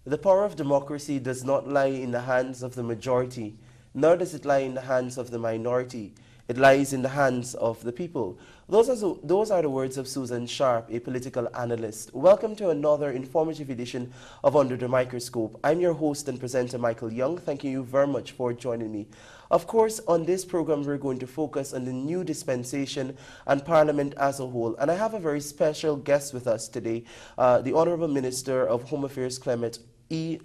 The power of democracy does not lie in the hands of the majority, nor does it lie in the hands of the minority. It lies in the hands of the people. Those are the words of Susan Sharp, a political analyst. Welcome to another informative edition of Under the Microscope. I'm your host and presenter, Michael Young. Thank you very much for joining me. Of course, on this program, we're going to focus on the new dispensation and Parliament as a whole. And I have a very special guest with us today, the Honorable Minister of Home Affairs, Clement J.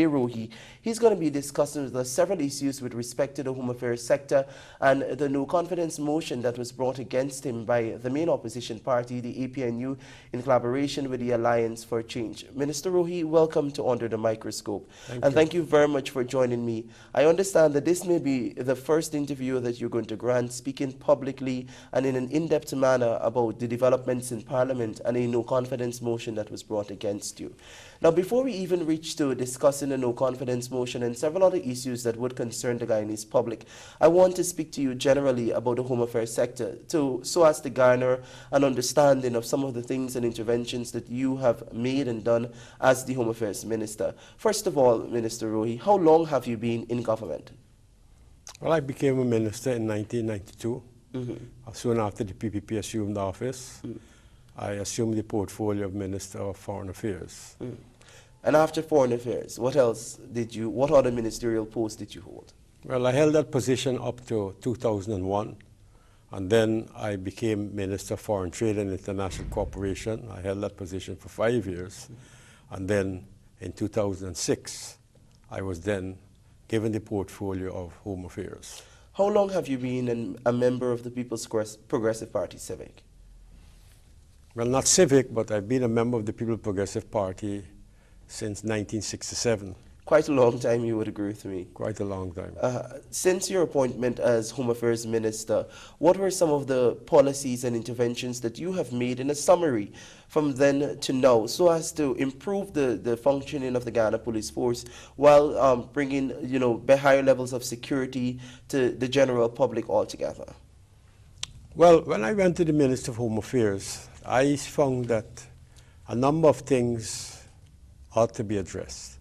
Rohi. He's going to be discussing with us several issues with respect to the home affairs sector and the no confidence motion that was brought against him by the main opposition party, the APNU, in collaboration with the Alliance for Change. Minister Rohi, welcome to Under the Microscope. Thank you very much for joining me. I understand that this may be the first interview that you're going to grant, speaking publicly and in an in-depth manner about the developments in Parliament and a no confidence motion that was brought against you. Now, before we even reach to discussing the no confidence motion and several other issues that would concern the Guyanese public, I want to speak to you generally about the home affairs sector so as to garner an understanding of some of the things and interventions that you have made and done as the Home Affairs Minister. First of all, Minister Rohi, how long have you been in government? Well, I became a minister in 1992. Soon after the PPP assumed office, I assumed the portfolio of Minister of Foreign Affairs. And after Foreign Affairs, what other ministerial posts did you hold? Well, I held that position up to 2001, and then I became Minister of Foreign Trade and International Cooperation. I held that position for 5 years, and then in 2006, I was then given the portfolio of Home Affairs. How long have you been a member of the People's Progressive Party, Civic? Well, not Civic, but I've been a member of the People's Progressive Party since 1967. Quite a long time, you would agree with me. Quite a long time. Since your appointment as Home Affairs Minister, what were some of the policies and interventions that you have made in a summary from then to now so as to improve the functioning of the Ghana Police Force while bringing higher levels of security to the general public altogether? Well, when I went to the Minister of Home Affairs, I found that a number of things ought to be addressed.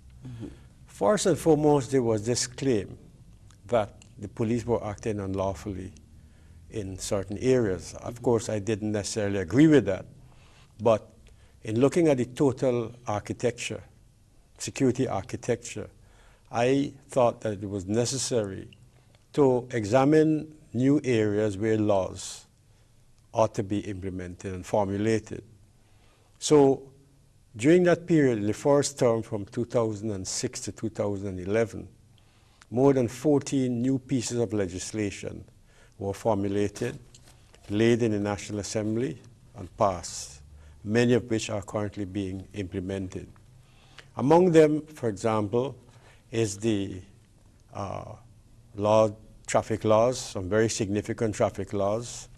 First and foremost, there was this claim that the police were acting unlawfully in certain areas. Of course, I didn't necessarily agree with that, but in looking at the total architecture, security architecture, I thought that it was necessary to examine new areas where laws ought to be implemented and formulated. So during that period, in the first term from 2006 to 2011, more than 14 new pieces of legislation were formulated, laid in the National Assembly, and passed, many of which are currently being implemented. Among them, for example, is the traffic laws, some very significant traffic laws,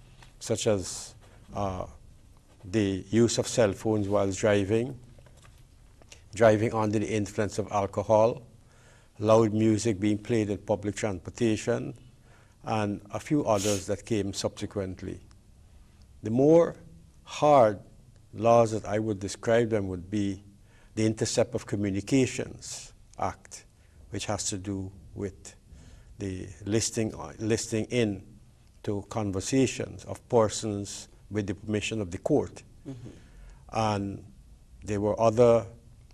such as the use of cell phones while driving under the influence of alcohol, loud music being played in public transportation, and a few others that came subsequently. The more hard laws that I would describe them would be the Intercept of Communications Act, which has to do with the listing in to conversations of persons with the permission of the court. And there were other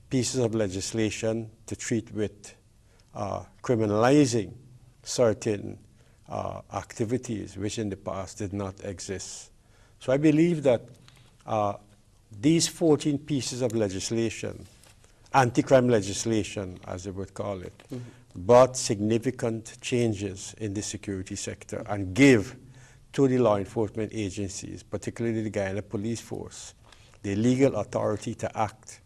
pieces of legislation to treat with criminalizing certain activities which in the past did not exist. So I believe that these 14 pieces of legislation, anti-crime legislation as they would call it, brought significant changes in the security sector and give to the law enforcement agencies, particularly the Guyana Police Force, the legal authority to act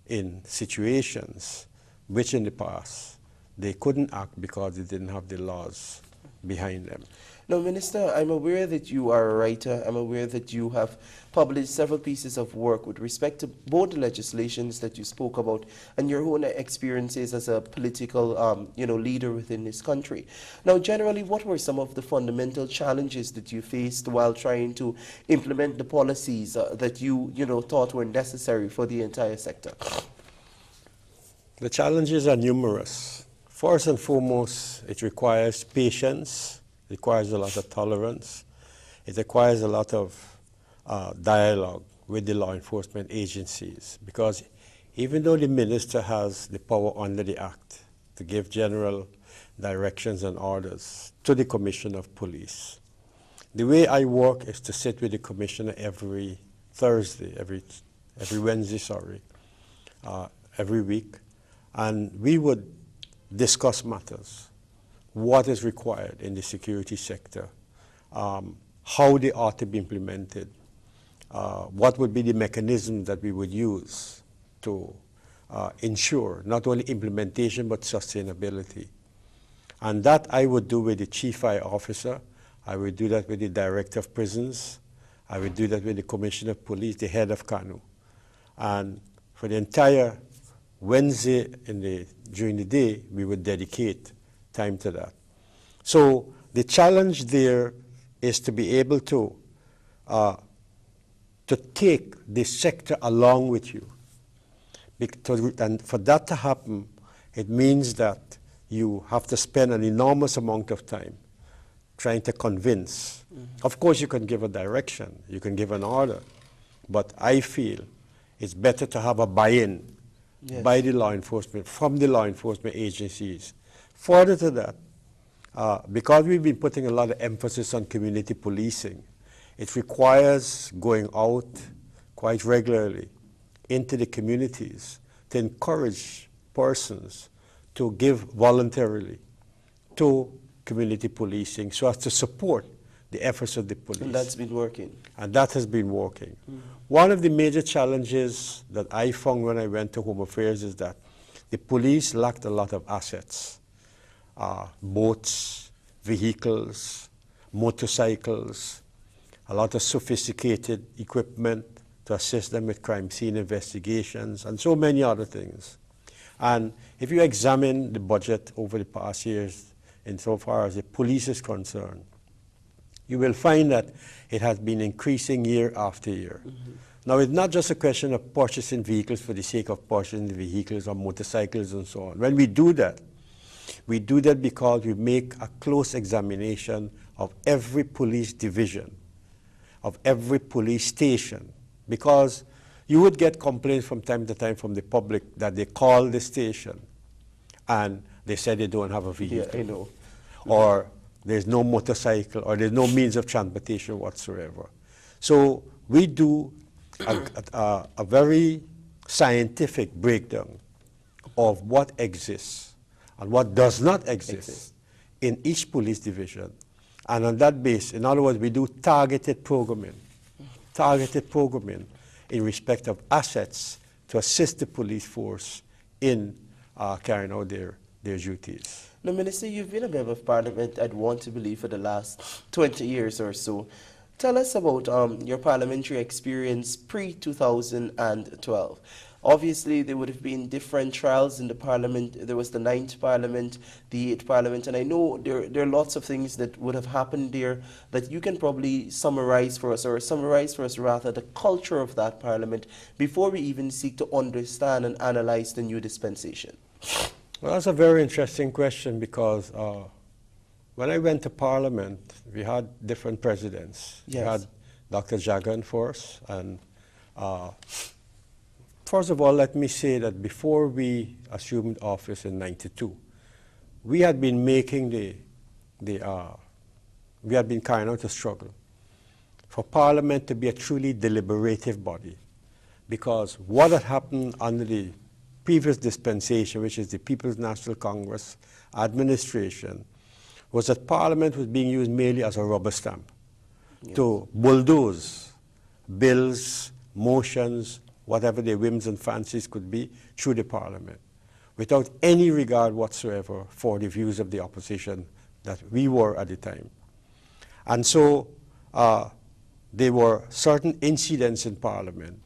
in situations which in the past they couldn't act because they didn't have the laws behind them. Now, Minister, I'm aware that you are a writer. I'm aware that you have published several pieces of work with respect to both the legislations that you spoke about and your own experiences as a political leader within this country. Now, generally, what were some of the fundamental challenges that you faced while trying to implement the policies that you thought were necessary for the entire sector? The challenges are numerous. First and foremost, it requires patience, it requires a lot of tolerance, it requires a lot of dialogue with the law enforcement agencies, because even though the minister has the power under the Act to give general directions and orders to the Commissioner of Police, the way I work is to sit with the Commissioner every Thursday, every Wednesday, sorry, every week, and we would discuss matters, what is required in the security sector, how they ought to be implemented, what would be the mechanism that we would use to ensure not only implementation but sustainability. And that I would do with the Chief I Officer, I would do that with the Director of Prisons, I would do that with the Commissioner of Police, the head of KANU. And for the entire Wednesday during the day, we would dedicate time to that. So the challenge there is to be able to take the sector along with you. And for that to happen, it means that you have to spend an enormous amount of time trying to convince. Mm-hmm. Of course, you can give a direction, you can give an order, but I feel it's better to have a buy-in by the law enforcement, from the law enforcement agencies. Further to that, because we've been putting a lot of emphasis on community policing, it requires going out quite regularly into the communities to encourage persons to give voluntarily to community policing so as to support the efforts of the police. And that's been working. And that has been working. One of the major challenges that I found when I went to Home Affairs is that the police lacked a lot of assets, boats, vehicles, motorcycles, a lot of sophisticated equipment to assist them with crime scene investigations, and so many other things. And if you examine the budget over the past years, insofar as the police is concerned, you will find that it has been increasing year after year. Mm-hmm. Now, it's not just a question of purchasing vehicles for the sake of purchasing the vehicles or motorcycles and so on. When we do that because we make a close examination of every police division, of every police station, because you would get complaints from time to time from the public that they call the station and they said they don't have a vehicle. Yeah, I know. Or there's no motorcycle, or there's no means of transportation whatsoever. So we do a very scientific breakdown of what exists and what does not exist in each police division. And on that base, in other words, we do targeted programming in respect of assets to assist the police force in carrying out their duties. Now, Minister, you've been a member of Parliament, I'd want to believe, for the last 20 years or so. Tell us about your parliamentary experience pre-2012. Obviously, there would have been different trials in the Parliament. There was the 9th Parliament, the 8th Parliament, and I know there are lots of things that would have happened there that you can probably summarize for us rather, the culture of that Parliament before we even seek to understand and analyze the new dispensation. Well, that's a very interesting question, because when I went to Parliament, we had different presidents. Yes. We had Dr. Jagan first, and first of all, let me say that before we assumed office in '92, we had been making we had been carrying out a struggle for Parliament to be a truly deliberative body, because what had happened under the previous dispensation, which is the People's National Congress administration, was that Parliament was being used merely as a rubber stamp to bulldoze bills, motions, whatever their whims and fancies could be, through the Parliament, without any regard whatsoever for the views of the opposition that we were at the time. And so there were certain incidents in Parliament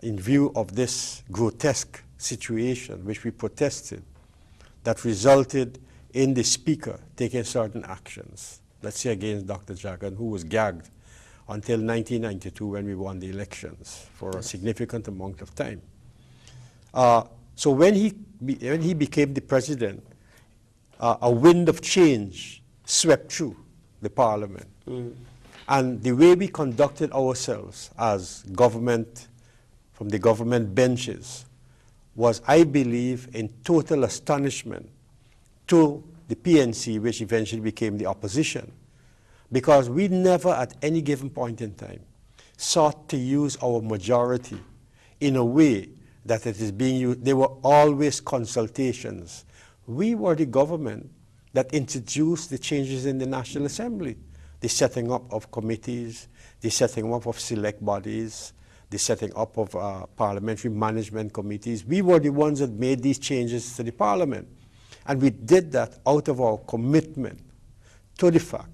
in view of this grotesque situation, which we protested, that resulted in the Speaker taking certain actions, let's say against Dr. Jagan, who was gagged until 1992 when we won the elections for a significant amount of time. So when he became the president, a wind of change swept through the parliament. And the way we conducted ourselves as government, from the government benches, was, I believe, in total astonishment to the PNC, which eventually became the opposition. Because we never, at any given point in time, sought to use our majority in a way that it is being used. There were always consultations. We were the government that introduced the changes in the National Assembly, the setting up of committees, the setting up of select bodies, the setting up of parliamentary management committees. We were the ones that made these changes to the parliament. And we did that out of our commitment to the fact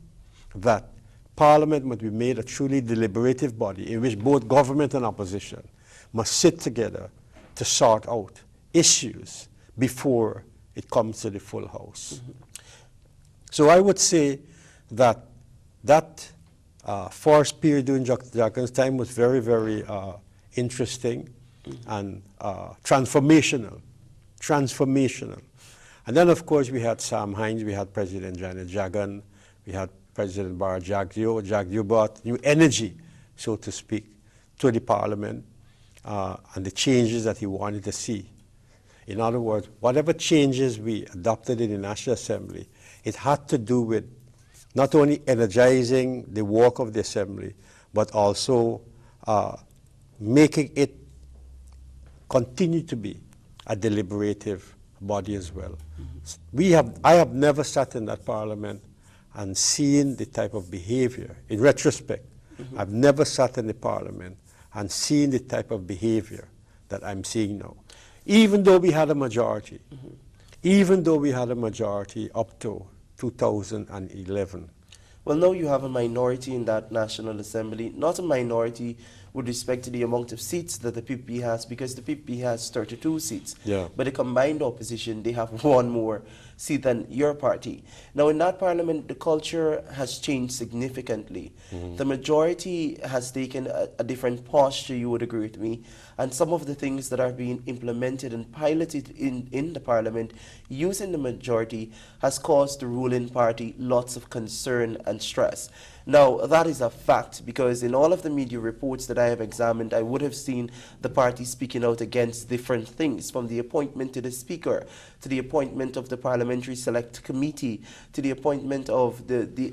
that Parliament must be made a truly deliberative body in which both government and opposition must sit together to sort out issues before it comes to the full House. So I would say that first period during Jackman's time was very, very interesting and transformational. And then, of course, we had Sam Hines, we had President Janet Jagan, we had President Bar Jagdeo. Jagdeo brought new energy, so to speak, to the parliament and the changes that he wanted to see. In other words, whatever changes we adopted in the National Assembly, it had to do with not only energizing the work of the Assembly, but also making it continue to be a deliberative body as well. I have never sat in that parliament and seen the type of behavior. In retrospect, I've never sat in the parliament and seen the type of behavior that I'm seeing now. Even though we had a majority, even though we had a majority up to 2011. Well, now you have a minority in that National Assembly, not a minority with respect to the amount of seats that the PPP has, because the PPP has 32 seats. Yeah. But the combined opposition, they have one more seat than your party. Now, in that parliament, the culture has changed significantly. The majority has taken a different posture, you would agree with me, and some of the things that are being implemented and piloted in the parliament using the majority has caused the ruling party lots of concern and stress. Now, that is a fact, because in all of the media reports that I have examined, I would have seen the party speaking out against different things, from the appointment to the Speaker, to the appointment of the Parliamentary Select Committee, to the appointment of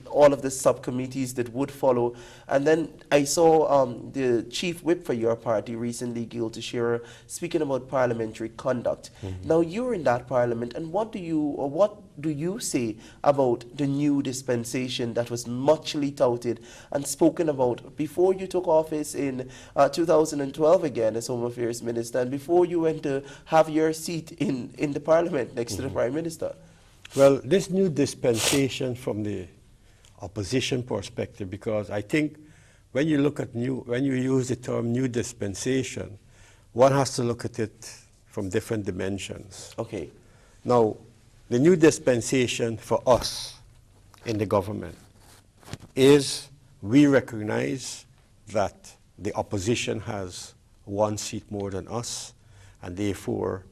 all of the subcommittees that would follow. And then I saw the Chief Whip for your party recently, Gil Teixeira, speaking about parliamentary conduct. Now, you're in that parliament, and what do you say about the new dispensation that was muchly touted and spoken about before you took office in 2012 again as Home Affairs Minister, and before you went to have your seat in the Parliament next to the Prime Minister? Well, this new dispensation from the opposition perspective, because I think when you look at when you use the term new dispensation, one has to look at it from different dimensions. Okay. Now, the new dispensation for us in the government is we recognize that the opposition has one seat more than us, and therefore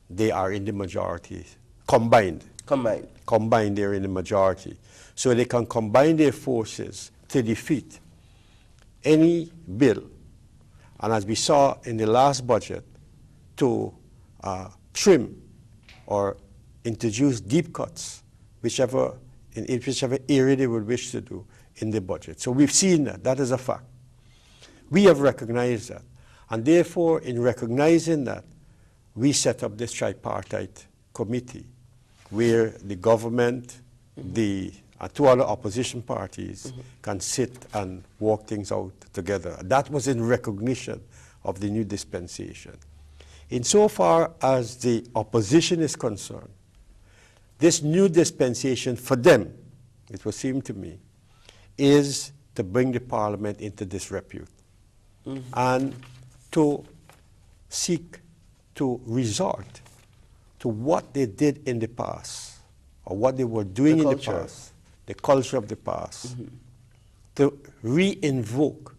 they are in the majority. Combined, they're in the majority. So they can combine their forces to defeat any bill, and as we saw in the last budget, to trim or introduce deep cuts, in whichever area they would wish to do in the budget. So we've seen that. That is a fact. We have recognized that. And therefore, in recognizing that, we set up this tripartite committee where the government, the two other opposition parties can sit and work things out together. That was in recognition of the new dispensation. Insofar as the opposition is concerned, this new dispensation for them, it would seem to me, is to bring the parliament into disrepute and to seek to resort to what they did in the past, or what they were doing in the past, the culture of the past, to re-invoke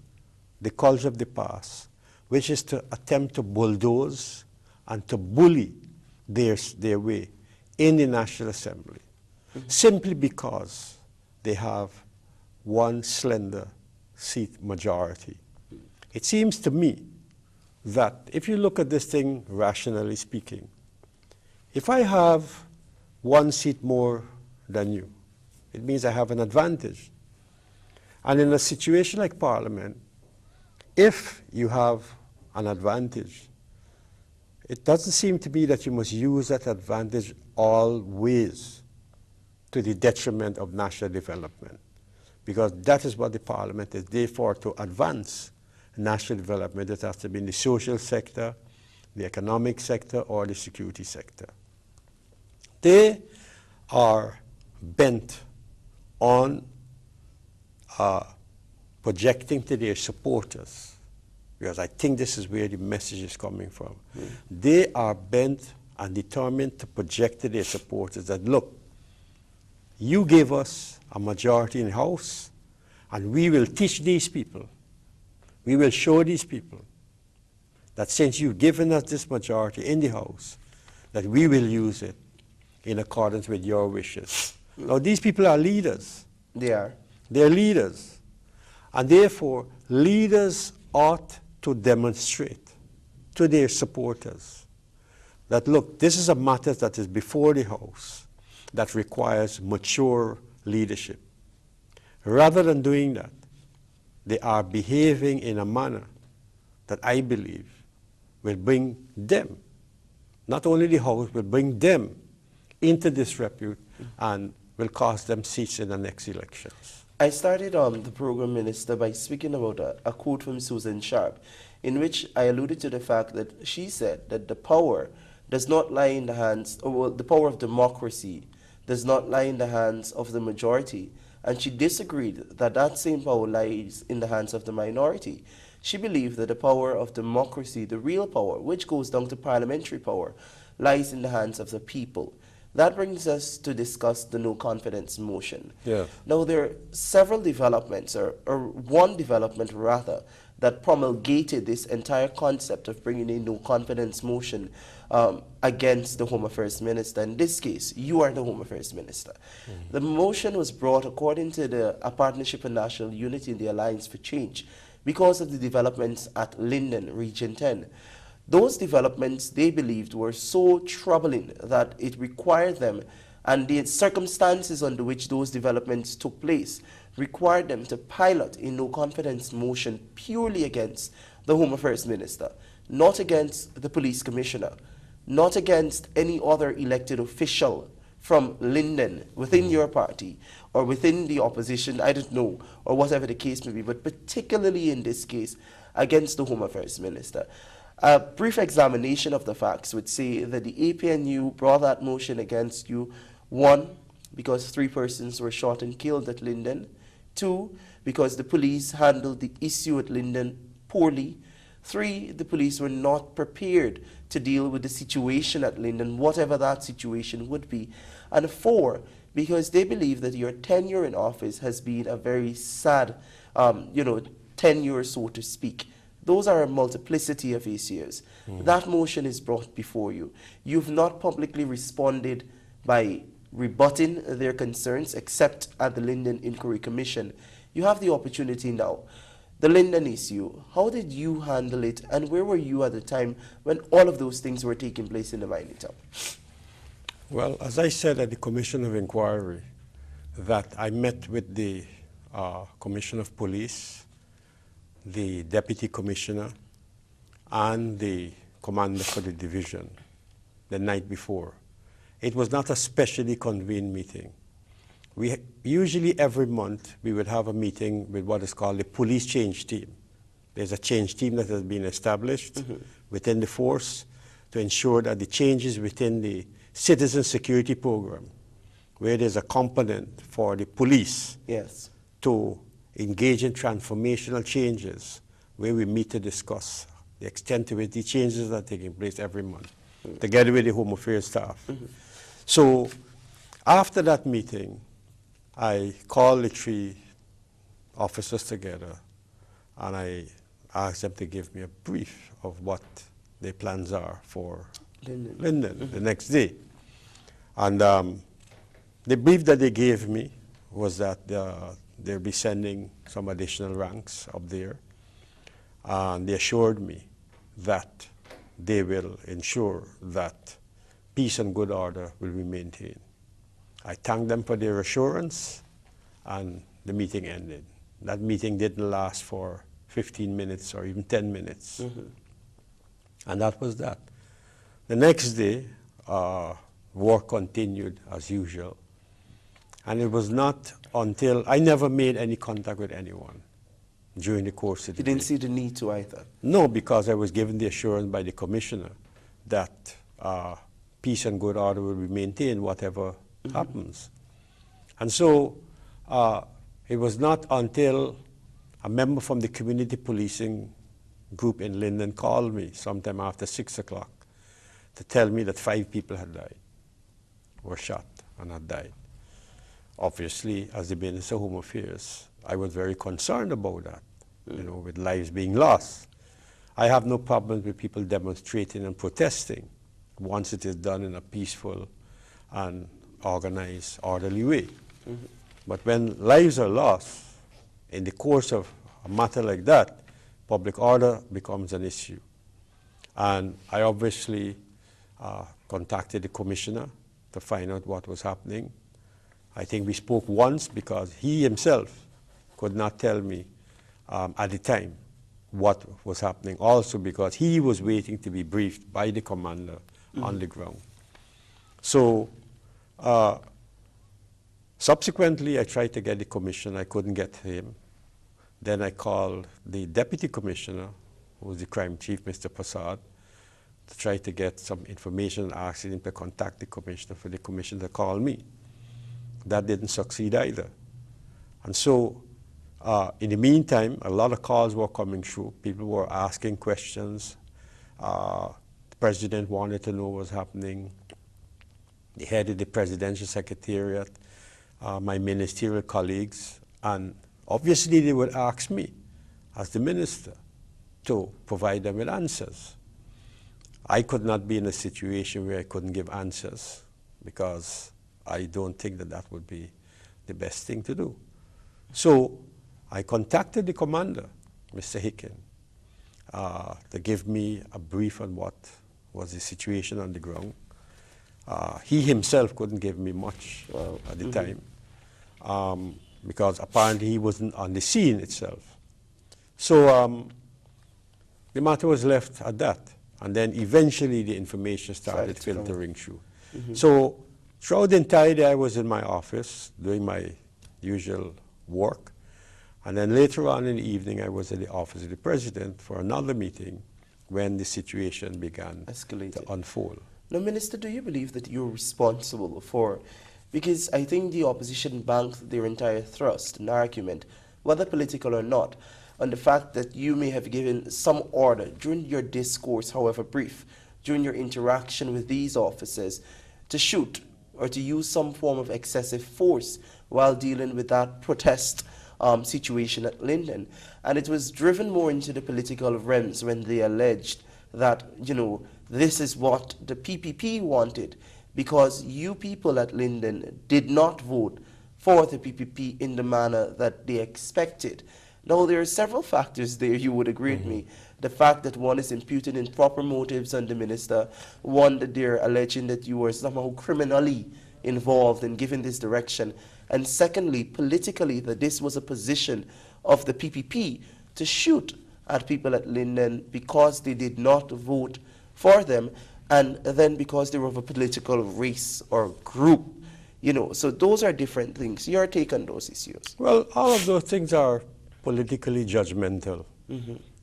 the culture of the past, which is to attempt to bulldoze and to bully their way in the National Assembly, simply because they have one slender seat majority. It seems to me that if you look at this thing rationally speaking, if I have one seat more than you, it means I have an advantage. And in a situation like Parliament, if you have an advantage, it doesn't seem to me that you must use that advantage always to the detriment of national development, because that is what the Parliament is there for, to advance national development. It has to be in the social sector, the economic sector, or the security sector. They are bent on projecting to their supporters, because I think this is where the message is coming from. They are bent and determined to project to their supporters that, look, you gave us a majority in the House, and we will teach these people, we will show these people that since you've given us this majority in the House, that we will use it in accordance with your wishes. Now, these people are leaders. They are. They're leaders. And therefore, leaders ought to demonstrate to their supporters that, look, this is a matter that is before the House that requires mature leadership. Rather than doing that, they are behaving in a manner that I believe will bring them, not only the House, will bring them into disrepute and will cost them seats in the next elections. I started the program, Minister, by speaking about a quote from Susan Sharp, in which I alluded to the fact that she said that the power does not lie in the hands, or well, the power of democracy does not lie in the hands of the majority, and she disagreed that that same power lies in the hands of the minority. She believed that the power of democracy, the real power, which goes down to parliamentary power, lies in the hands of the people. That brings us to discuss the no confidence motion. Yeah. Now, there are several developments, or one development rather, that promulgated this entire concept of bringing a no confidence motion against the Home Affairs Minister. In this case, you are the Home Affairs Minister. The motion was brought according to a Partnership for National Unity in the Alliance for Change because of the developments at Linden, Region 10. Those developments, they believed, were so troubling that it required them, and the circumstances under which those developments took place required them to pilot a no-confidence motion purely against the Home Affairs Minister, not against the Police Commissioner, not against any other elected official from Linden within your party or within the opposition, I don't know, or whatever the case may be, but particularly in this case, against the Home Affairs Minister. A brief examination of the facts would say that the APNU brought that motion against you, 1, because 3 persons were shot and killed at Linden, 2, because the police handled the issue at Linden poorly, 3, the police were not prepared to deal with the situation at Linden, whatever that situation would be, and 4, because they believe that your tenure in office has been a very sad, tenure, so to speak. Those are a multiplicity of issues. That motion is brought before you. You've not publicly responded by rebutting their concerns, except at the Linden Inquiry Commission. You have the opportunity now. The Linden issue, how did you handle it, and where were you at the time when all of those things were taking place in the mining town? Well, as I said at the Commission of Inquiry, that I met with the Commissioner of Police, the Deputy Commissioner, and the Commander for the division the night before. It was not a specially convened meeting. We usually every month we would have a meeting with what is called the police change team. There's a change team that has been established within the force to ensure that the changes within the citizen security program, where there's a component for the police to engage in transformational changes, where we meet to discuss the extent to which the changes are taking place every month, together with the Home Affairs staff. So after that meeting, I called the 3 officers together, and I asked them to give me a brief of what their plans are for Linden. Linden the next day. And the brief that they gave me was that they'll be sending some additional ranks up there. And they assured me that they will ensure that peace and good order will be maintained. I thanked them for their assurance, and the meeting ended. That meeting didn't last for 15 minutes or even 10 minutes. And that was that. The next day, work continued as usual. And it was not until I never made any contact with anyone during the course of the You day. didn't see the need to either? No, because I was given the assurance by the commissioner that peace and good order will be maintained, whatever happens. And so it was not until a member from the community policing group in Linden called me sometime after 6 o'clock to tell me that 5 people had died, were shot and had died. Obviously, as the Minister of Home Affairs, I was very concerned about that, you know, with lives being lost. I have no problem with people demonstrating and protesting once it is done in a peaceful and organized, orderly way. But when lives are lost in the course of a matter like that, public order becomes an issue. And I obviously contacted the commissioner to find out what was happening. I think we spoke once because he himself could not tell me at the time what was happening, also because he was waiting to be briefed by the commander on the ground. So subsequently, I tried to get the commissioner. I couldn't get him. Then I called the deputy commissioner, who was the crime chief, Mr. Prasad, to try to get some information and asking him to contact the commissioner for the commissioner to call me. That didn't succeed either. And so in the meantime, a lot of calls were coming through. People were asking questions. The president wanted to know what was happening. The head of the presidential secretariat, my ministerial colleagues, and obviously they would ask me as the minister to provide them with answers. I could not be in a situation where I couldn't give answers because I don't think that that would be the best thing to do. So I contacted the commander, Mr. Hicken, to give me a brief on what was the situation on the ground. He himself couldn't give me much at the time because apparently he wasn't on the scene itself. So the matter was left at that. And then eventually the information started filtering through. So throughout the entire day I was in my office doing my usual work. And then later on in the evening I was at the office of the president for another meeting when the situation began to unfold. Now, Minister, do you believe that you're responsible for, because I think the opposition banked their entire thrust and argument, whether political or not, on the fact that you may have given some order during your discourse, however brief, during your interaction with these officers, to shoot or to use some form of excessive force while dealing with that protest situation at Linden. And it was driven more into the political realms when they alleged that, you know, this is what the PPP wanted because you people at Linden did not vote for the PPP in the manner that they expected. Now, there are several factors there, you would agree with me. The fact that one is imputed improper motives on the minister, one that they're alleging that you were somehow criminally involved in giving this direction, and secondly, politically, that this was a position of the PPP to shoot at people at Linden because they did not vote for them, and then because they were of a political race or group. You know, so those are different things. Your take on those issues? Well, all of those things are politically judgmental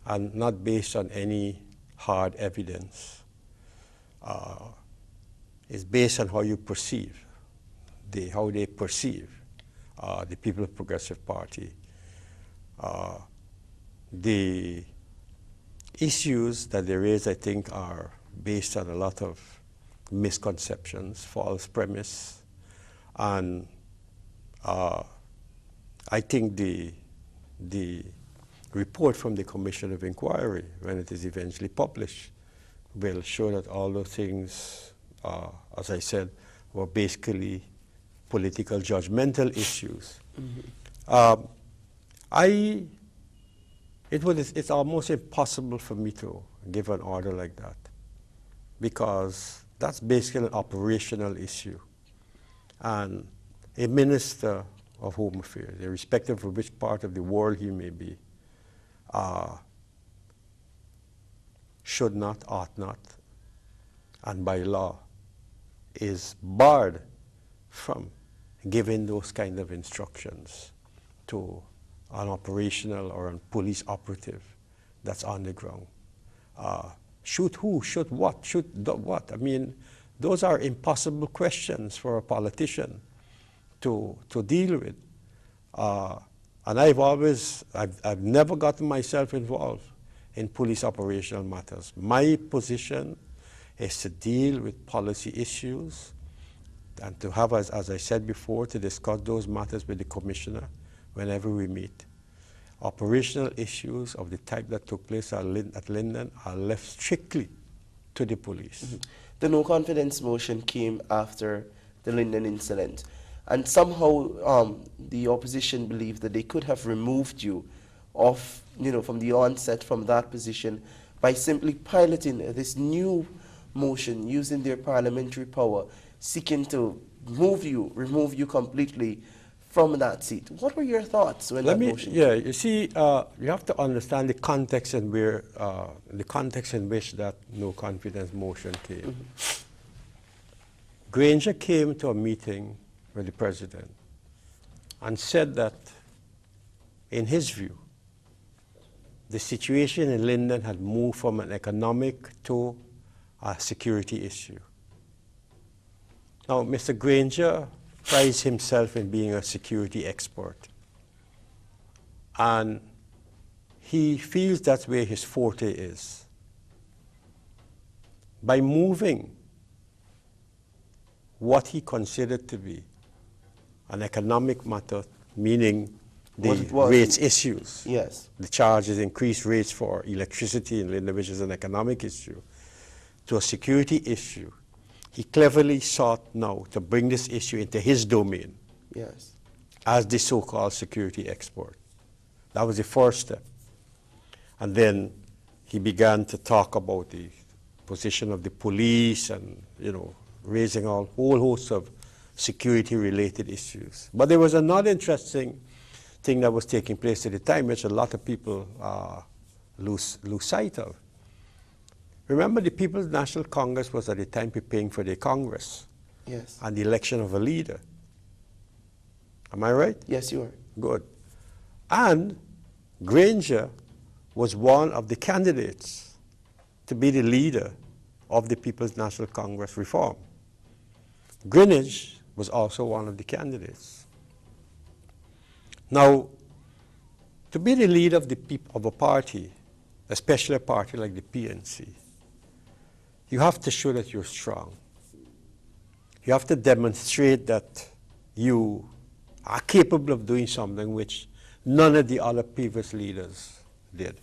and not based on any hard evidence. It's based on how you perceive, how they perceive the People's Progressive Party. The issues that there is, I think, are based on a lot of misconceptions, false premise, and I think the report from the Commission of Inquiry, when it is eventually published, will show that all those things, as I said, were basically political judgmental issues. It's almost impossible for me to give an order like that, because that's basically an operational issue. And a minister of Home Affairs, irrespective of which part of the world he may be, should not, ought not, and by law is barred from giving those kind of instructions to an operational or a police operative that's on the ground. Shoot who? Shoot what? Shoot what? I mean, those are impossible questions for a politician to deal with. And I've never gotten myself involved in police operational matters. My position is to deal with policy issues and to have, as I said before, to discuss those matters with the commissioner whenever we meet. Operational issues of the type that took place at Linden are left strictly to the police. Mm-hmm. The no confidence motion came after the Linden incident, and somehow the opposition believed that they could have removed you off, from the onset from that position by simply piloting this new motion using their parliamentary power, seeking to remove you completely from that seat. What were your thoughts when that motion came? Yeah, you see, you have to understand the context in which that no confidence motion came. Mm-hmm. Granger came to a meeting with the president and said that, in his view, the situation in Linden had moved from an economic to a security issue. Now, Mr. Granger prides himself in being a security expert, and he feels that's where his forte is. By moving what he considered to be an economic matter, meaning the rates issues. Yes. The charges, increased rates for electricity in Linden, which is an economic issue, to a security issue. He cleverly sought now to bring this issue into his domain. Yes. As the so-called security expert. That was the first step. And then he began to talk about the position of the police and, raising a whole host of security-related issues. But there was another interesting thing that was taking place at the time, which a lot of people lose sight of. Remember, the People's National Congress was at the time preparing for their Congress. Yes. And the election of a leader. Am I right? Yes, you are. Good. And Granger was one of the candidates to be the leader of the People's National Congress reform. Greenwich was also one of the candidates. Now, to be the leader of a party, especially a party like the PNC, you have to show that you're strong. You have to demonstrate that you are capable of doing something which none of the other previous leaders did.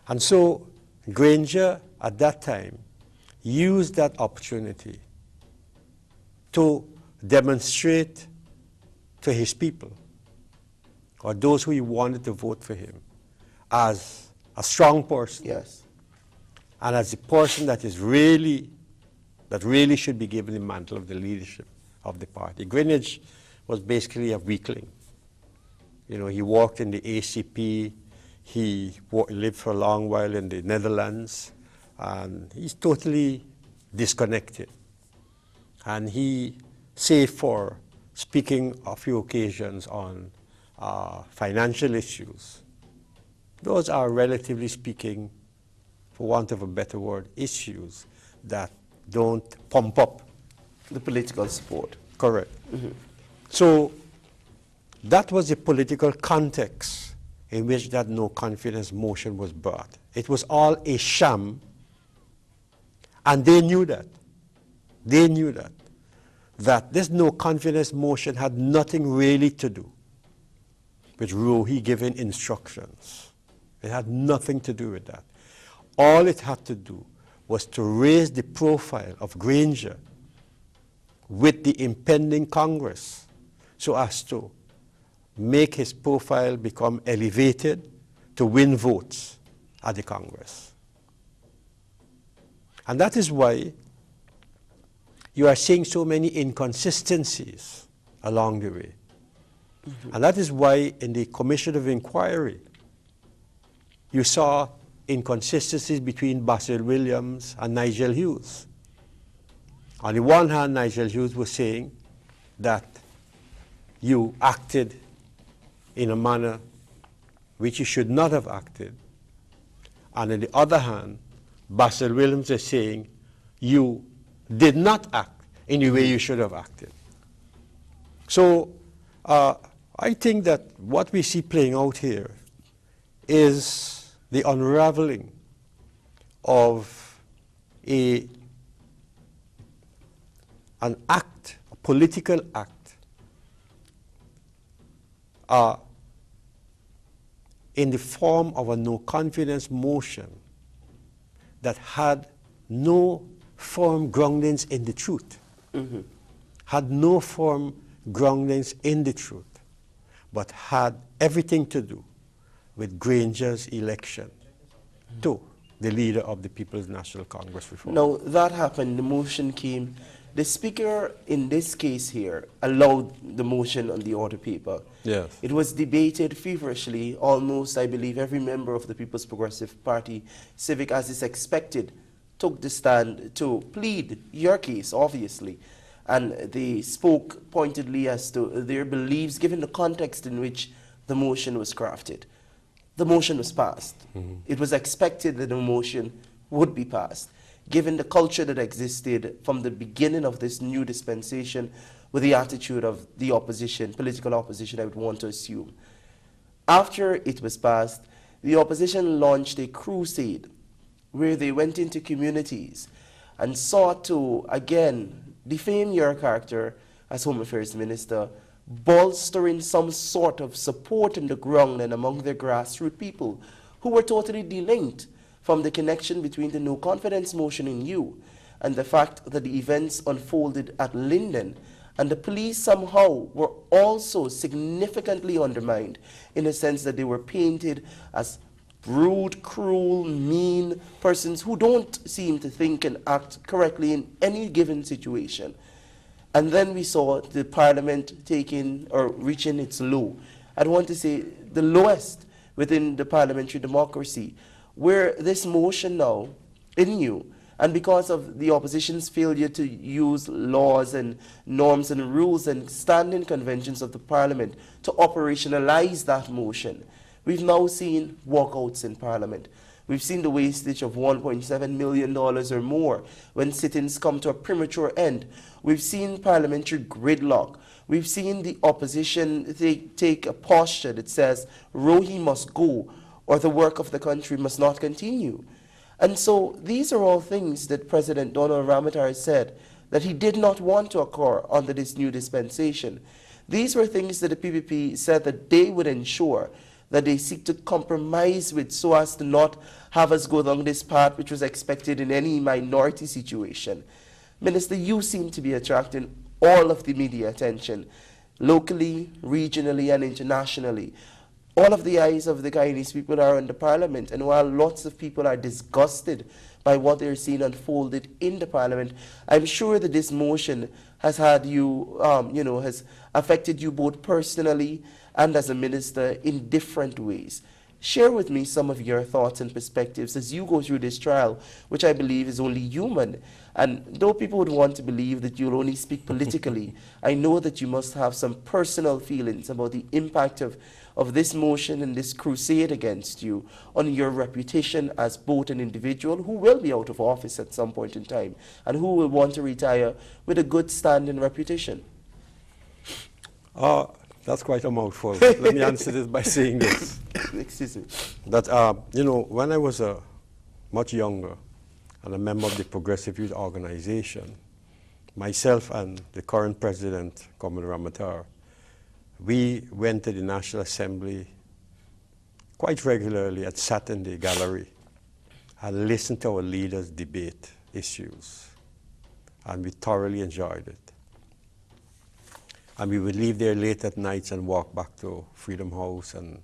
And so Granger, at that time, used that opportunity to demonstrate to his people, or those who he wanted to vote for him, as a strong person. Yes. And as a person that really should be given the mantle of the leadership of the party. Greenwich was basically a weakling. He worked in the ACP, he lived for a long while in the Netherlands, and he's totally disconnected. And he, save for speaking a few occasions on financial issues, those are, relatively speaking, for want of a better word, issues that don't pump up the political support. Correct. Mm-hmm. So that was the political context in which that no confidence motion was brought. It was all a sham, and they knew that. They knew that this no confidence motion had nothing really to do with Rohi giving instructions. It had nothing to do with that. All it had to do was to raise the profile of Granger with the impending Congress so as to make his profile become elevated to win votes at the Congress. And that is why you are seeing so many inconsistencies along the way. And that is why in the Commission of Inquiry, you saw inconsistencies between Basil Williams and Nigel Hughes. On the one hand, Nigel Hughes was saying that you acted in a manner which you should not have acted. And on the other hand, Basil Williams is saying you did not act in the way you should have acted. So I think that what we see playing out here is the unraveling of an act, a political act, in the form of a no-confidence motion that had no firm groundings in the truth, had no firm groundings in the truth, but had everything to do with Granger's election to the leader of the People's National Congress Reform. Now, that happened, the motion came. The speaker in this case here allowed the motion on the order paper. Yes. It was debated feverishly. Almost, I believe, every member of the People's Progressive Party, civic as is expected, took the stand to plead your case, obviously. And they spoke pointedly as to their beliefs, given the context in which the motion was crafted. The motion was passed. It was expected that the motion would be passed, given the culture that existed from the beginning of this new dispensation with the attitude of the opposition, political opposition, I would want to assume. After it was passed, the opposition launched a crusade where they went into communities and sought to, again, defame your character as Home Affairs Minister, bolstering some sort of support on the ground and among their grassroots people who were totally delinked from the connection between the no confidence motion in you and the fact that the events unfolded at Linden, and the police somehow were also significantly undermined in a sense that they were painted as rude, cruel, mean persons who don't seem to think and act correctly in any given situation. And then we saw the parliament taking or reaching its low. I'd want to say the lowest within the parliamentary democracy, where this motion now, in you, and because of the opposition's failure to use laws and norms and rules and standing conventions of the parliament to operationalize that motion, we've now seen walkouts in parliament. We've seen the wastage of $1.7 million or more when sittings come to a premature end. We've seen parliamentary gridlock. We've seen the opposition take a posture that says Rohi must go or the work of the country must not continue. And so these are all things that President Donald Ramotar said that he did not want to occur under this new dispensation. These were things that the PPP said that they would ensure that they seek to compromise with so as to not have us go down this path which was expected in any minority situation. Minister, you seem to be attracting all of the media attention, locally, regionally, and internationally. All of the eyes of the Guyanese people are on the parliament, and while lots of people are disgusted by what they're seeing unfolded in the parliament, I'm sure that this motion has had you, has affected you both personally and as a minister in different ways. Share with me some of your thoughts and perspectives as you go through this trial, which I believe is only human. And though people would want to believe that you'll only speak politically, I know that you must have some personal feelings about the impact of this motion and this crusade against you on your reputation as both an individual who will be out of office at some point in time and who will want to retire with a good standing reputation. That's quite a mouthful. Let me answer this by saying this. Excuse me. That, when I was much younger and a member of the Progressive Youth Organization, myself and the current president, Comrade Ramotar, we went to the National Assembly quite regularly and sat in the gallery and listen to our leaders debate issues. And we thoroughly enjoyed it. And we would leave there late at nights and walk back to Freedom House and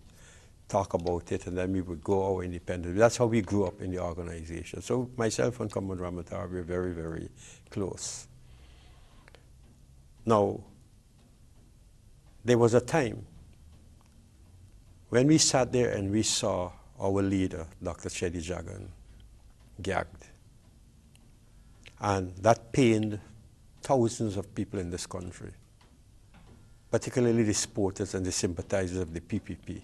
talk about it, and then we would go our independent. That's how we grew up in the organization. So myself and Commander Ramatar were very, very close. Now, there was a time when we sat there and we saw our leader, Dr. Chedi Jagan, gagged. And that pained thousands of people in this country, particularly the supporters and the sympathizers of the PPP.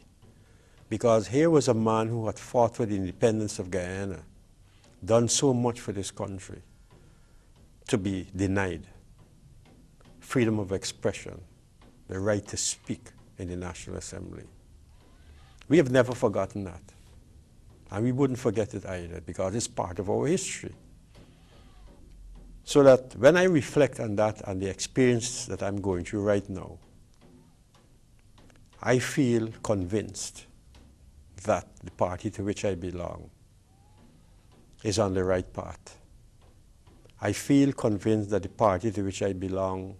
Because here was a man who had fought for the independence of Guyana, done so much for this country, to be denied freedom of expression, the right to speak in the National Assembly. We have never forgotten that. And we wouldn't forget it either, because it's part of our history. So that when I reflect on that and the experience that I'm going through right now, I feel convinced that the party to which I belong is on the right path. I feel convinced that the party to which I belong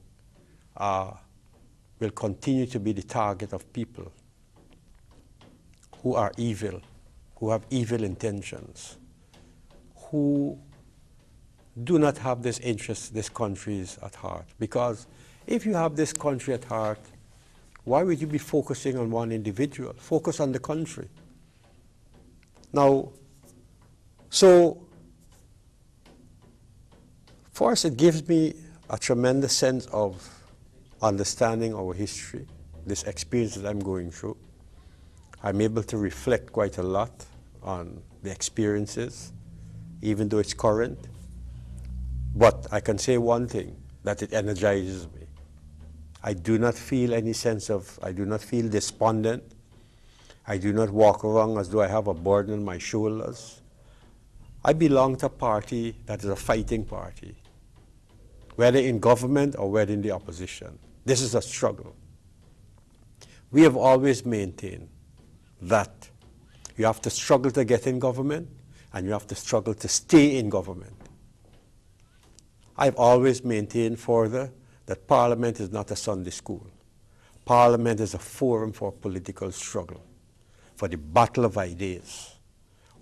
will continue to be the target of people who are evil, who have evil intentions, who do not have this interest, this country's at heart. Because if you have this country at heart, why would you be focusing on one individual? Focus on the country. Now, so first it gives me a tremendous sense of understanding our history, this experience that I'm going through. I'm able to reflect quite a lot on the experiences, even though it's current. But I can say one thing, that it energizes me. I do not feel any sense of, I do not feel despondent. I do not walk around as though I have a burden on my shoulders. I belong to a party that is a fighting party, whether in government or whether in the opposition. This is a struggle. We have always maintained that you have to struggle to get in government and you have to struggle to stay in government. I've always maintained further that Parliament is not a Sunday school. Parliament is a forum for political struggle, for the battle of ideas.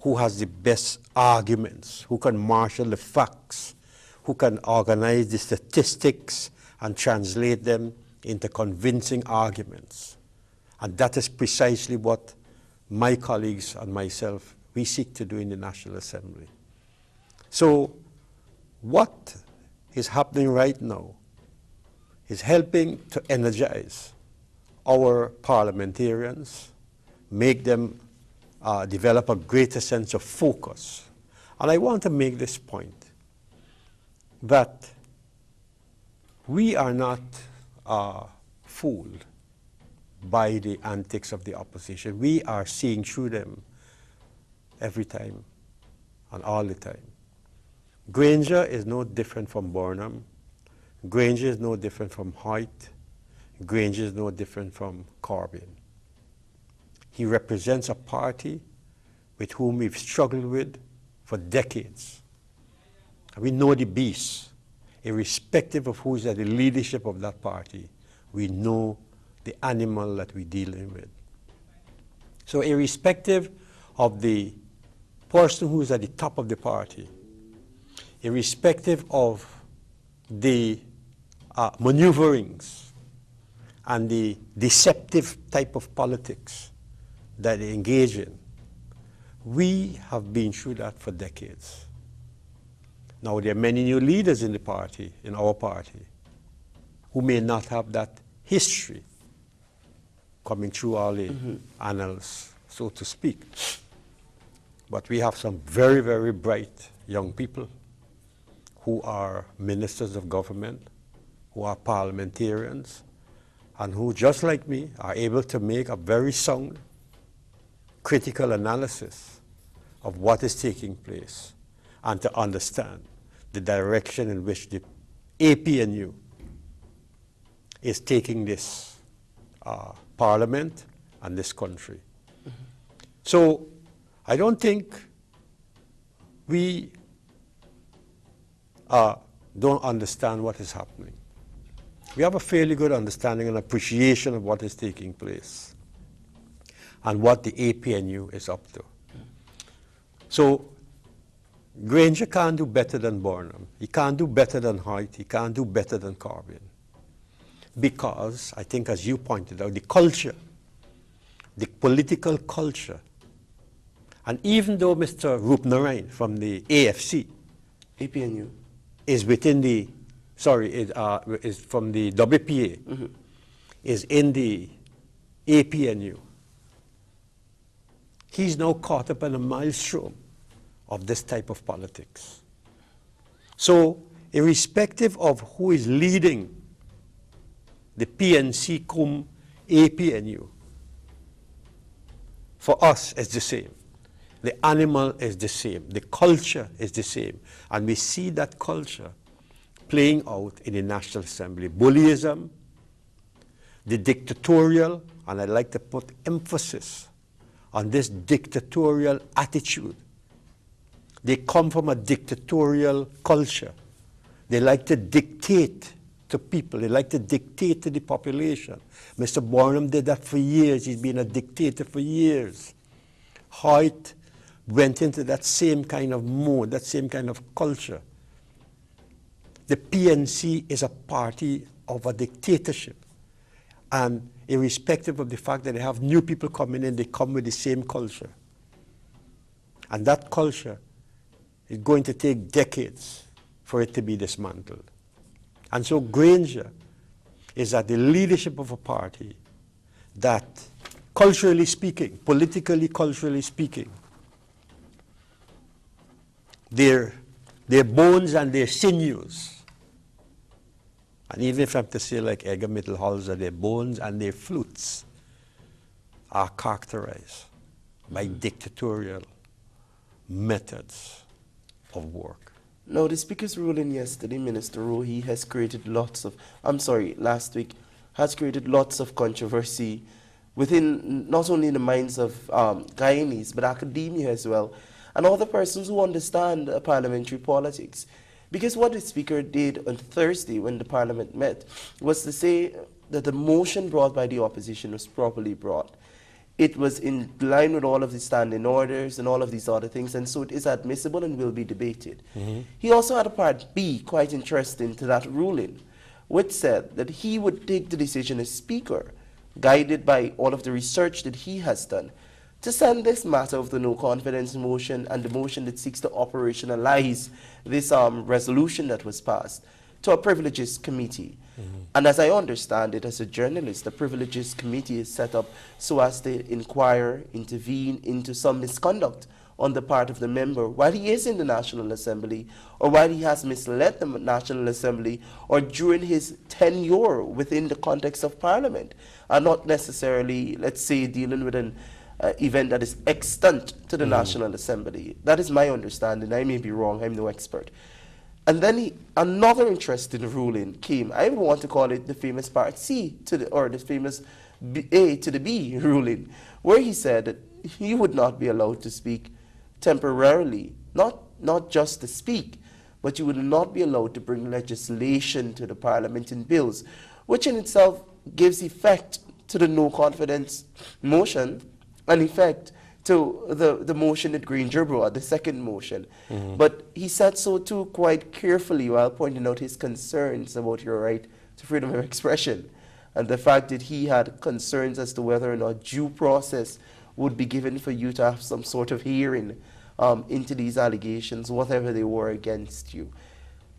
Who has the best arguments, who can marshal the facts, who can organize the statistics and translate them into convincing arguments. And that is precisely what my colleagues and myself, we seek to do in the National Assembly. So what is happening right now is helping to energize our parliamentarians, make them develop a greater sense of focus. And I want to make this point, that we are not fooled by the antics of the opposition. We are seeing through them every time and all the time. Granger is no different from Burnham. Granger is no different from Hoyt. Granger is no different from Corbyn. He represents a party with whom we've struggled with for decades. We know the beast. Irrespective of who's at the leadership of that party, we know the animal that we're dealing with. So irrespective of the person who's at the top of the party, irrespective of the maneuverings and the deceptive type of politics that they engage in, we have been through that for decades. Now there are many new leaders in the party, in our party, who may not have that history coming through all the annals, so to speak. But we have some very, very bright young people who are ministers of government, who are parliamentarians, and who, just like me, are able to make a very sound, critical analysis of what is taking place and to understand the direction in which the APNU is taking this parliament and this country. So I don't think we don't understand what is happening. We have a fairly good understanding and appreciation of what is taking place and what the APNU is up to. So Granger can't do better than Barnum. He can't do better than Hoyt. He can't do better than Corbyn. Because, I think as you pointed out, the culture, the political culture, and even though Mr. Rupnarain from the AFC APNU is within the, is from the WPA, is in the APNU, he's now caught up in a maelstrom of this type of politics. So, irrespective of who is leading the PNC cum APNU, for us it's the same. The animal is the same. The culture is the same. And we see that culture playing out in the National Assembly. Bullyism, the dictatorial, and I'd like to put emphasis on this dictatorial attitude. They come from a dictatorial culture. They like to dictate to people. They like to dictate to the population. Mr. Barnum did that for years. He's been a dictator for years. Hoyt went into that same kind of mode, that same kind of culture. The PNC is a party of a dictatorship. And irrespective of the fact that they have new people coming in, they come with the same culture. And that culture is going to take decades for it to be dismantled. And so Granger is at the leadership of a party that, culturally speaking, politically, culturally speaking, their bones and their sinews, and even if I have to say like Edgar Mittelholzer, their bones and their flutes are characterized by dictatorial methods of work. Now, the Speaker's ruling yesterday, Minister Rohi, has created last week, has created lots of controversy within, not only in the minds of Guyanese, but academia as well, and other persons who understand parliamentary politics. Because what the Speaker did on Thursday when the Parliament met was to say that the motion brought by the opposition was properly brought. It was in line with all of the standing orders and all of these other things, and so it is admissible and will be debated. He also had a part B, quite interesting, to that ruling, which said that he would take the decision as Speaker, guided by all of the research that he has done, to send this matter of the no confidence motion and the motion that seeks to operationalize this resolution that was passed to a privileges committee. And as I understand it as a journalist, the privileges committee is set up so as to inquire, intervene into some misconduct on the part of the member while he is in the National Assembly, or while he has misled the National Assembly, or during his tenure within the context of Parliament, and not necessarily, let's say, dealing with an event that is extant to the National Assembly. That is my understanding. I may be wrong. I'm no expert. And then another interesting ruling came. I would want to call it the famous Part C, or the famous A to the B ruling, where he said that he would not be allowed to speak temporarily, not just to speak, but you would not be allowed to bring legislation to the Parliament in bills, which in itself gives effect to the no confidence motion, and effect to the motion that Granger brought, the second motion. But he said so too quite carefully while pointing out his concerns about your right to freedom of expression, and the fact that he had concerns as to whether or not due process would be given for you to have some sort of hearing into these allegations, whatever they were against you.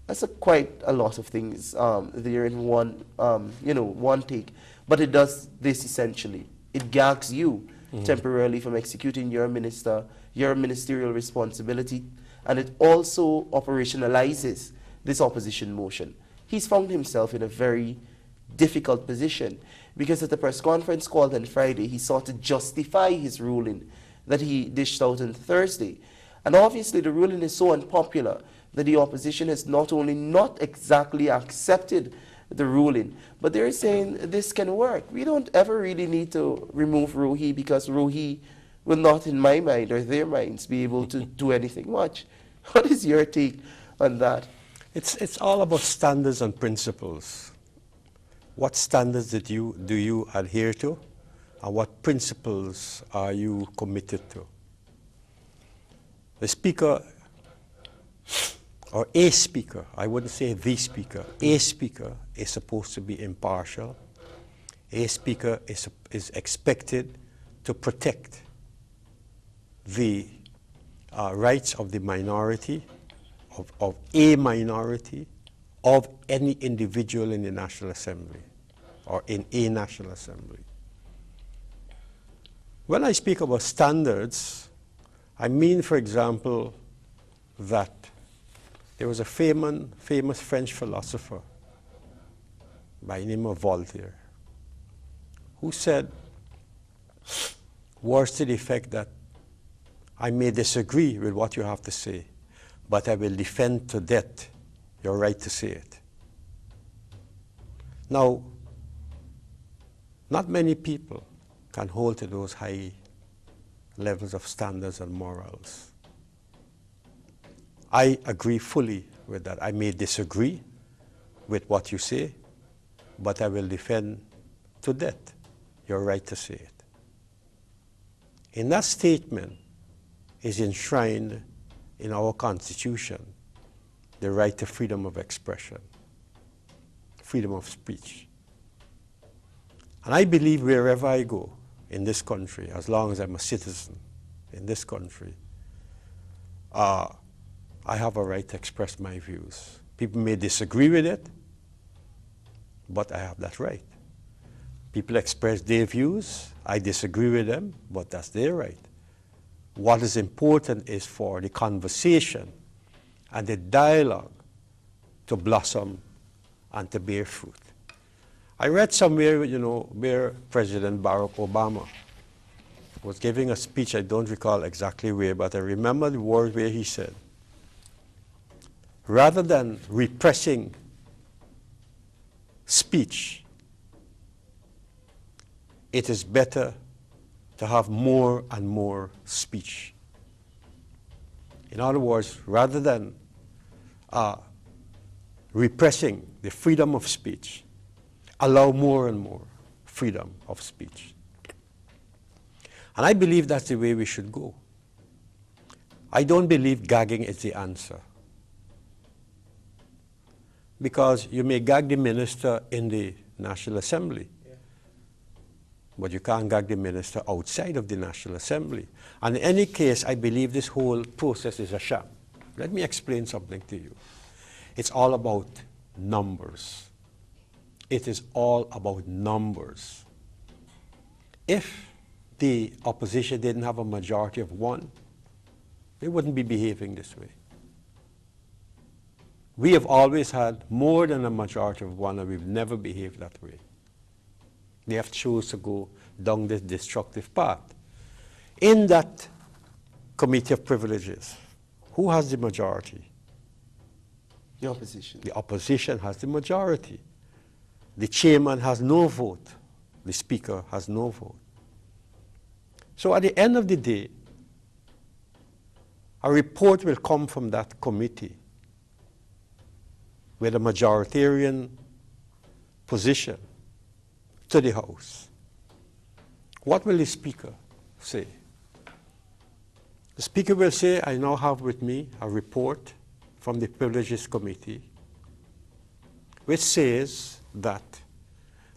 That's quite a lot of things there in one, one take. But it does this essentially. It gags you temporarily from executing your ministerial responsibility, and it also operationalizes this opposition motion. He's found himself in a very difficult position because at the press conference called on Friday, he sought to justify his ruling that he dished out on Thursday. And obviously the ruling is so unpopular that the opposition has not only not exactly accepted the ruling, but they're saying this can work. We don't ever really need to remove Rohi because Rohi will not, in my mind or their minds, be able to do anything much. What is your take on that? It's all about standards and principles. What standards do you adhere to, and what principles are you committed to? The speaker, or a speaker, I wouldn't say the speaker, a speaker is supposed to be impartial. A speaker is expected to protect the rights of the minority, of a minority, of any individual in the National Assembly or in a National Assembly. When I speak about standards, I mean, for example, that there was a famous French philosopher by the name of Voltaire who said words to the effect that I may disagree with what you have to say, but I will defend to death your right to say it. Now, not many people can hold to those high levels of standards and morals. I agree fully with that. I may disagree with what you say, but I will defend to death your right to say it. In that statement is enshrined in our Constitution the right to freedom of expression, freedom of speech. And I believe wherever I go in this country, as long as I'm a citizen in this country, I have a right to express my views. People may disagree with it, but I have that right. People express their views, I disagree with them, but that's their right. What is important is for the conversation and the dialogue to blossom and to bear fruit. I read somewhere, where President Barack Obama was giving a speech, I don't recall exactly where, but I remember the word where he said, rather than repressing speech, it is better to have more and more speech. In other words, rather than repressing the freedom of speech, allow more and more freedom of speech. And I believe that's the way we should go. I don't believe gagging is the answer. Because you may gag the minister in the National Assembly, but you can't gag the minister outside of the National Assembly. And in any case, I believe this whole process is a sham. Let me explain something to you. It's all about numbers. It is all about numbers. If the opposition didn't have a majority of one, they wouldn't be behaving this way. We have always had more than a majority of one, and we've never behaved that way. They have chosen to go down this destructive path. In that Committee of Privileges, who has the majority? The opposition. The opposition has the majority. The chairman has no vote. The speaker has no vote. So at the end of the day, a report will come from that committee with a majoritarian position to the House. What will the Speaker say? The Speaker will say, I now have with me a report from the Privileges Committee which says that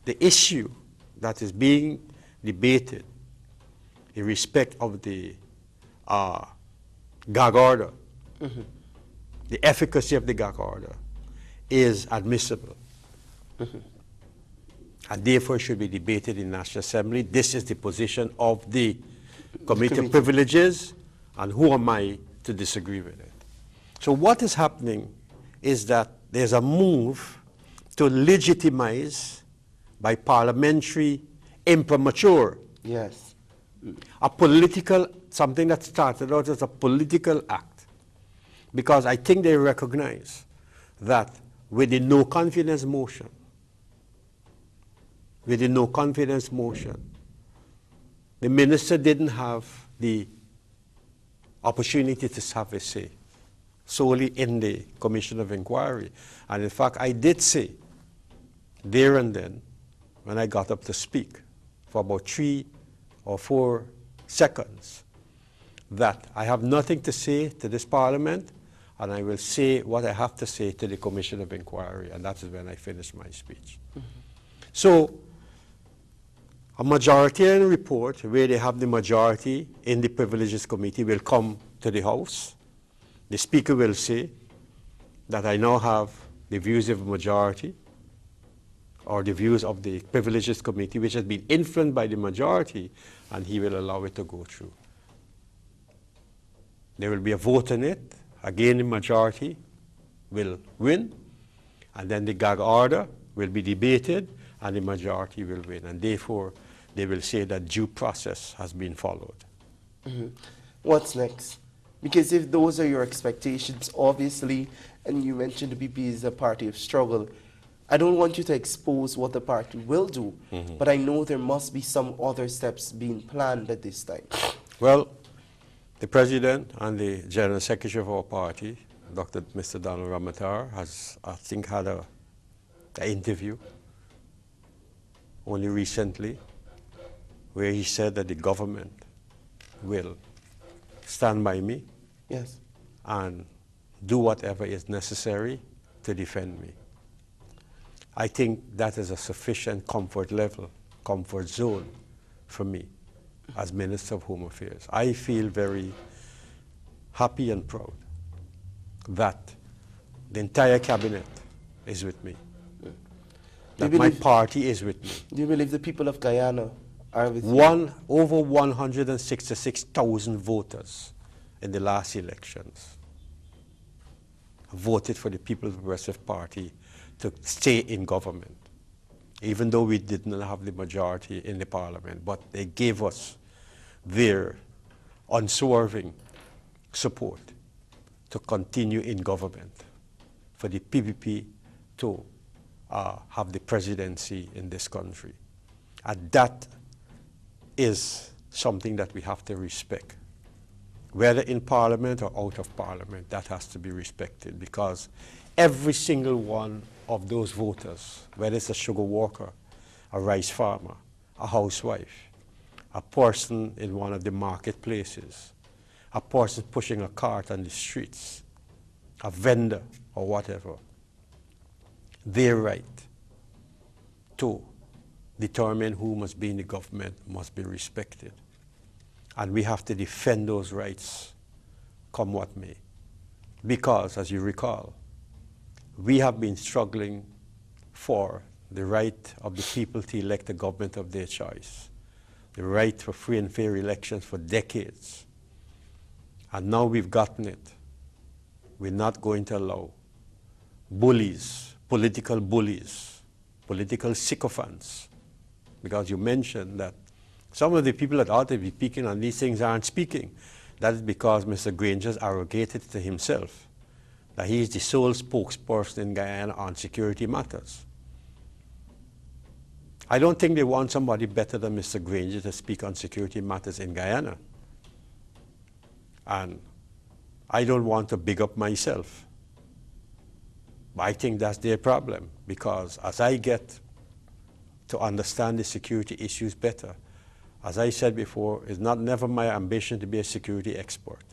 the issue that is being debated in respect of the gag order, the efficacy of the gag order, is admissible. And therefore should be debated in National Assembly. This is the position of the Committee of Privileges, and who am I to disagree with it? So what is happening is that there's a move to legitimize by parliamentary imprimatur. Yes. A political, something that started out as a political act. Because I think they recognize that with the no confidence motion, the minister didn't have the opportunity to have a say. solely in the Commission of Inquiry. And in fact, I did say there and then, when I got up to speak for about 3 or 4 seconds, that I have nothing to say to this Parliament, and I will say what I have to say to the Commission of Inquiry, and that is when I finish my speech. So, a majoritarian report, where they have the majority in the Privileges Committee, will come to the House. The Speaker will say that I now have the views of the majority, or the views of the Privileges Committee, which has been influenced by the majority, and he will allow it to go through. There will be a vote on it. Again, the majority will win, and then the gag order will be debated, and the majority will win. And therefore, they will say that due process has been followed. What's next? Because if those are your expectations, obviously, and you mentioned the PP is a party of struggle, I don't want you to expose what the party will do, but I know there must be some other steps being planned at this time. Well, the President and the General Secretary of our party, Mr. Donald Ramatar, has, I think, had an interview only recently where he said that the government will stand by me, yes, and do whatever is necessary to defend me. I think that is a sufficient comfort level, comfort zone for me as Minister of Home Affairs. I feel very happy and proud that the entire cabinet is with me, that my party is with me. Do you believe the people of Guyana are with you? Over 166,000 voters in the last elections voted for the People's Progressive Party to stay in government, even though we didn't have the majority in the Parliament, but they gave us their unswerving support to continue in government, for the PPP to have the presidency in this country. And that is something that we have to respect. Whether in Parliament or out of Parliament, that has to be respected, because every single one of those voters, whether it's a sugar worker, a rice farmer, a housewife, a person in one of the marketplaces, a person pushing a cart on the streets, a vendor or whatever, their right to determine who must be in the government must be respected. And we have to defend those rights come what may. Because, as you recall, we have been struggling for the right of the people to elect a government of their choice, the right for free and fair elections for decades. And now we've gotten it. We're not going to allow bullies, political sycophants, because you mentioned that some of the people that ought to be speaking on these things aren't speaking. That is because Mr. Granger's arrogated to himself that he is the sole spokesperson in Guyana on security matters. I don't think they want somebody better than Mr. Granger to speak on security matters in Guyana. And I don't want to big up myself. But I think that's their problem, because as I get to understand the security issues better, as I said before, it's never my ambition to be a security expert.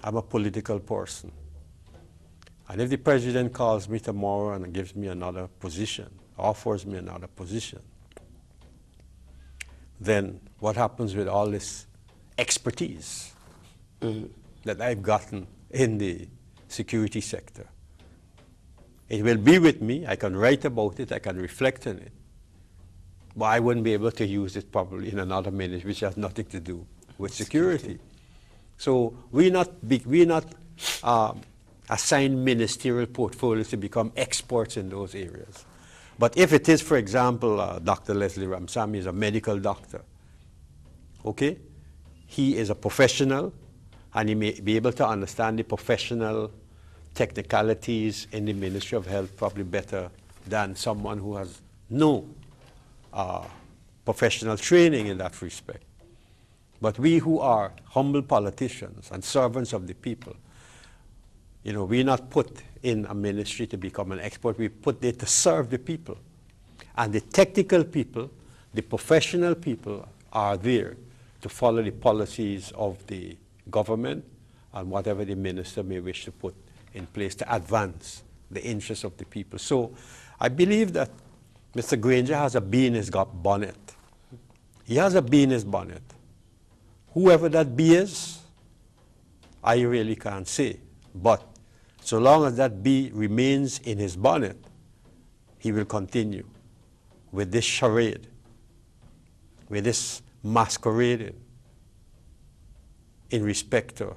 I'm a political person. And if the president calls me tomorrow and gives me another position, offers me another position, then what happens with all this expertise that I've gotten in the security sector? It will be with me. I can write about it. I can reflect on it. But I wouldn't be able to use it probably in another minute, which has nothing to do with security. So we're not assigned ministerial portfolios to become experts in those areas. But if it is, for example, Dr. Leslie Ramsamy is a medical doctor, okay? He is a professional, and he may be able to understand the professional technicalities in the Ministry of Health probably better than someone who has no professional training in that respect. But we who are humble politicians and servants of the people, You know, we're not put in a ministry to become an expert. We put there to serve the people. And the technical people, the professional people are there to follow the policies of the government and whatever the minister may wish to put in place to advance the interests of the people. So I believe that Mr. Granger has a bee in his bonnet. He has a bee in his bonnet. Whoever that bee is, I really can't say. But so long as that bee remains in his bonnet, he will continue with this charade, with this masquerading in respect to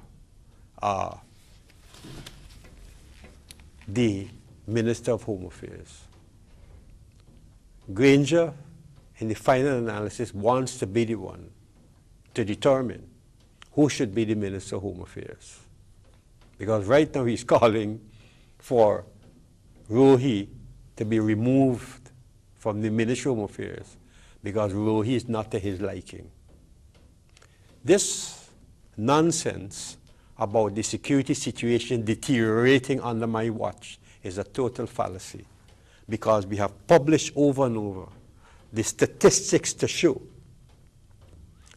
the Minister of Home Affairs. Granger, in the final analysis, wants to be the one to determine who should be the Minister of Home Affairs. Because right now he's calling for Rohi to be removed from the Ministry of Home Affairs because Rohi is not to his liking. This nonsense about the security situation deteriorating under my watch is a total fallacy, because we have published over and over the statistics to show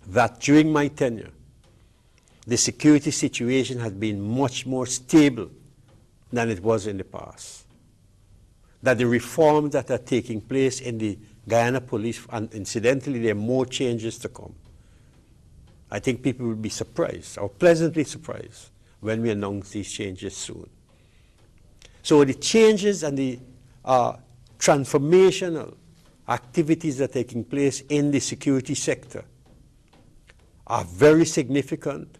that during my tenure, the security situation has been much more stable than it was in the past. That the reforms that are taking place in the Guyana police, and incidentally there are more changes to come. I think people will be surprised, or pleasantly surprised, when we announce these changes soon. So the changes and the transformational activities that are taking place in the security sector are very significant,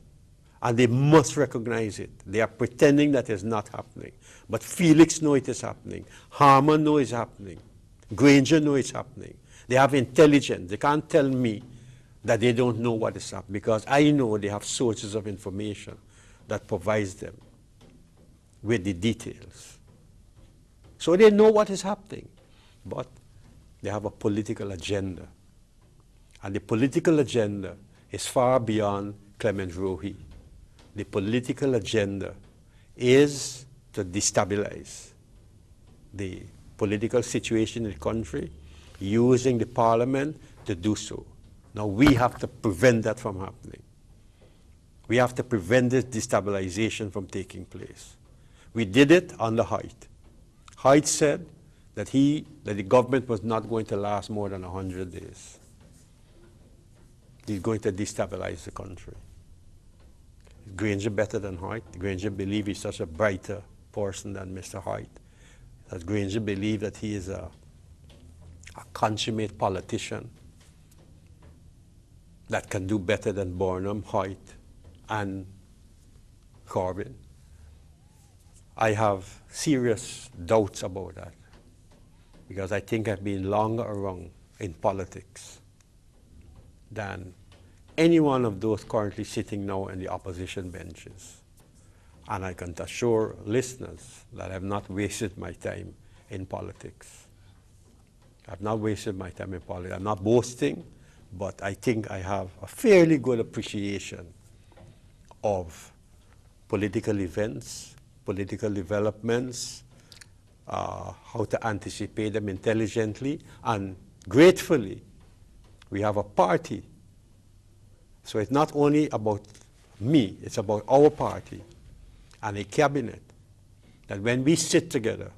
and they must recognize it. They are pretending that it's not happening. But Felix knows it is happening. Harman knows it's happening. Granger knows it's happening. They have intelligence. They can't tell me that they don't know what is happening, because I know they have sources of information that provides them with the details. So they know what is happening, but they have a political agenda. And the political agenda is far beyond Clement Rohi. The political agenda is to destabilize the political situation in the country, using the parliament to do so. Now we have to prevent that from happening. We have to prevent this destabilization from taking place. We did it under Haidt. Haidt said that the government was not going to last more than 100 days. He's going to destabilize the country. Is Granger better than Haidt? Granger believes he's such a brighter person than Mr. Haidt. Does Granger believe that he is a consummate politician that can do better than Burnham, Haidt, and Corbyn? I have serious doubts about that, because I think I've been longer around in politics than any one of those currently sitting now in the opposition benches. And I can assure listeners that I've not wasted my time in politics. I've not wasted my time in politics. I'm not boasting, but I think I have a fairly good appreciation of political events, political developments, how to anticipate them intelligently, and gratefully, we have a party. So it's not only about me, it's about our party and a cabinet, that when we sit together,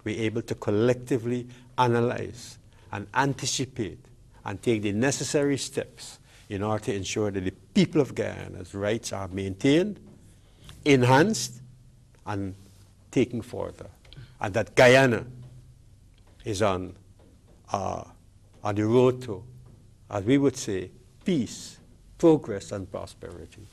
we're able to collectively analyze and anticipate and take the necessary steps in order to ensure that the people of Guyana's rights are maintained, enhanced, and taken further, and that Guyana is on the road to, as we would say, peace, progress, and prosperity.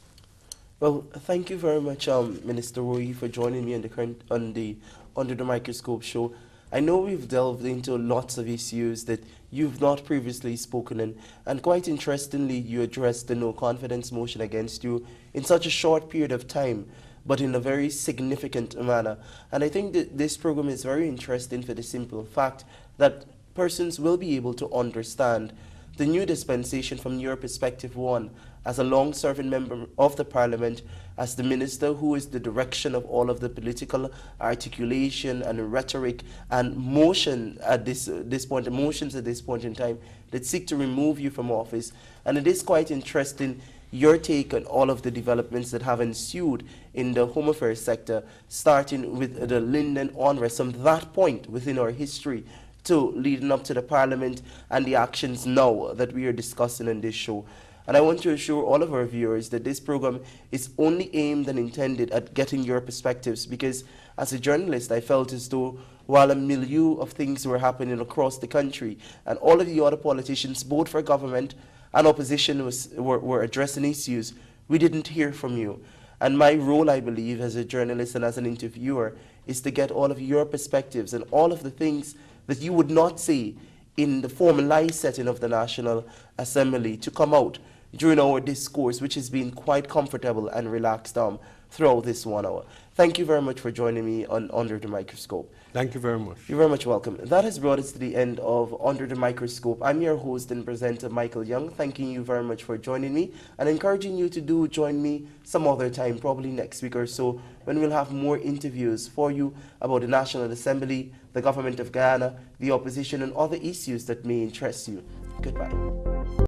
Well, thank you very much, Minister Rohi, for joining me on the Under the Microscope show. I know we've delved into lots of issues that you've not previously spoken in, and quite interestingly, you addressed the no confidence motion against you in such a short period of time, but in a very significant manner. And I think that this program is very interesting for the simple fact that persons will be able to understand the new dispensation from your perspective, one, as a long-serving member of the Parliament, as the minister who is the direction of all of the political articulation and rhetoric and motions at this point in time that seek to remove you from office. And it is quite interesting your take on all of the developments that have ensued in the Home Affairs sector, starting with the Linden unrest from that point within our history to leading up to the Parliament and the actions now that we are discussing in this show. And I want to assure all of our viewers that this program is only aimed and intended at getting your perspectives, because as a journalist, I felt as though while a milieu of things were happening across the country and all of the other politicians, both for government and opposition, were addressing issues, we didn't hear from you. And my role, I believe, as a journalist and as an interviewer, is to get all of your perspectives and all of the things that you would not say in the formalized setting of the National Assembly to come out during our discourse, which has been quite comfortable and relaxed throughout this 1 hour. Thank you very much for joining me on Under the Microscope. Thank you very much. You're very much welcome. That has brought us to the end of Under the Microscope. I'm your host and presenter, Michael Young, thanking you very much for joining me and encouraging you to join me some other time, probably next week or so, when we'll have more interviews for you about the National Assembly, the government of Guyana, the opposition, and other issues that may interest you. Goodbye.